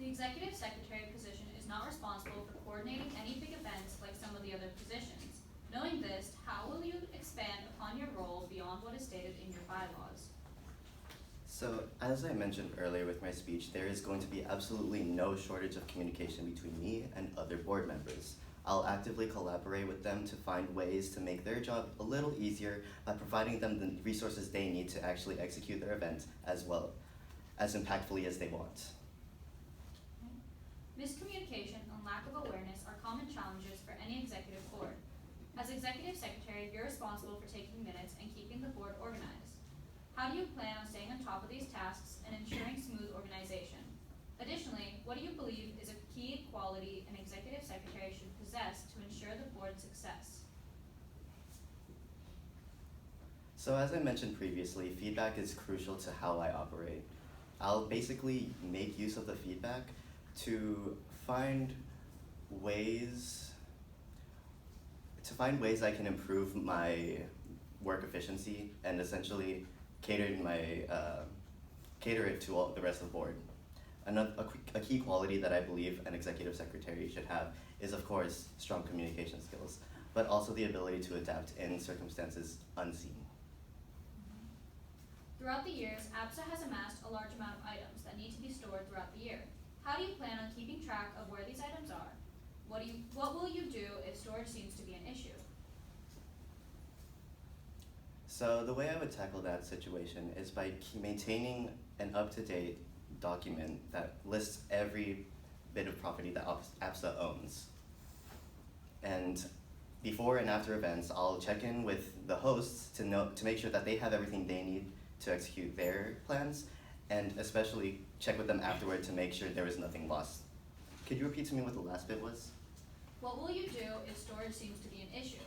The executive secretary position is not responsible for coordinating any big events like some of the other positions. Knowing this, how will you expand upon your role beyond what is stated in your bylaws? So, as I mentioned earlier with my speech, there is going to be absolutely no shortage of communication between me and other board members. I'll actively collaborate with them to find ways to make their job a little easier by providing them the resources they need to actually execute their event as well, as impactfully as they want. Miscommunication and lack of awareness are common challenges for any executive board. As executive secretary, you're responsible for taking minutes and keeping the board organized. How do you plan on staying on top of these tasks and ensuring smooth organization? Additionally, what do you believe is a key quality an executive secretary should possess to ensure the board's success? So as I mentioned previously, feedback is crucial to how I operate. I'll basically make use of the feedback to find ways I can improve my work efficiency and essentially cater it to all the rest of the board. A key quality that I believe an executive secretary should have is, of course, strong communication skills, but also the ability to adapt in circumstances unseen. Throughout the years, APSA has amassed a large amount of items that need to be stored throughout the year. How do you plan on keeping track of where these items are? What will you do if storage seems to be an issue? So the way I would tackle that situation is by maintaining an up-to-date document that lists every bit of property that APSA owns. And before and after events, I'll check in with the hosts to make sure that they have everything they need to execute their plans, and especially check with them afterward to make sure there is nothing lost. Could you repeat to me what the last bit was? What will you do if storage seems to be an issue?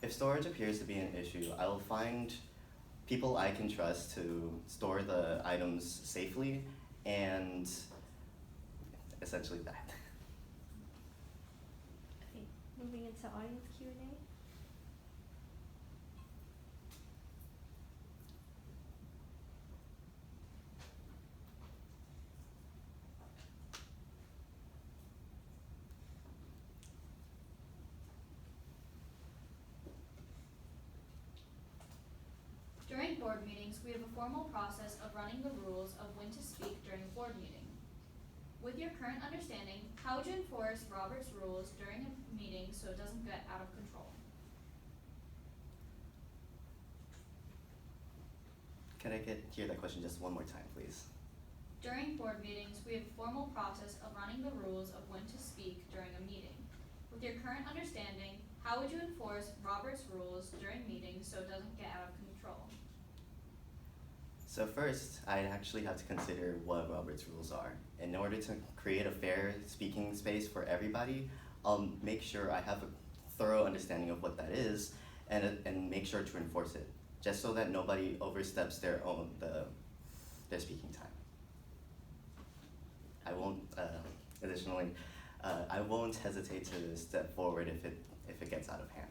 If storage appears to be an issue, I will find people I can trust to store the items safely, and essentially that. Okay, moving into audience Q&A. During board meetings, we have a formal process of running the rules of when to speak during a board meeting. With your current understanding, how would you enforce Robert's rules during a meeting so it doesn't get out of control? Can I hear that question just one more time, please? During board meetings, we have a formal process of running the rules of when to speak during a meeting. With your current understanding, how would you enforce Robert's rules during meetings so it doesn't get out of control? So first, I actually have to consider what Robert's rules are. In order to create a fair speaking space for everybody, I'll make sure I have a thorough understanding of what that is and make sure to enforce it, just so that nobody oversteps their speaking time. I won't, additionally, I won't hesitate to step forward if it gets out of hand.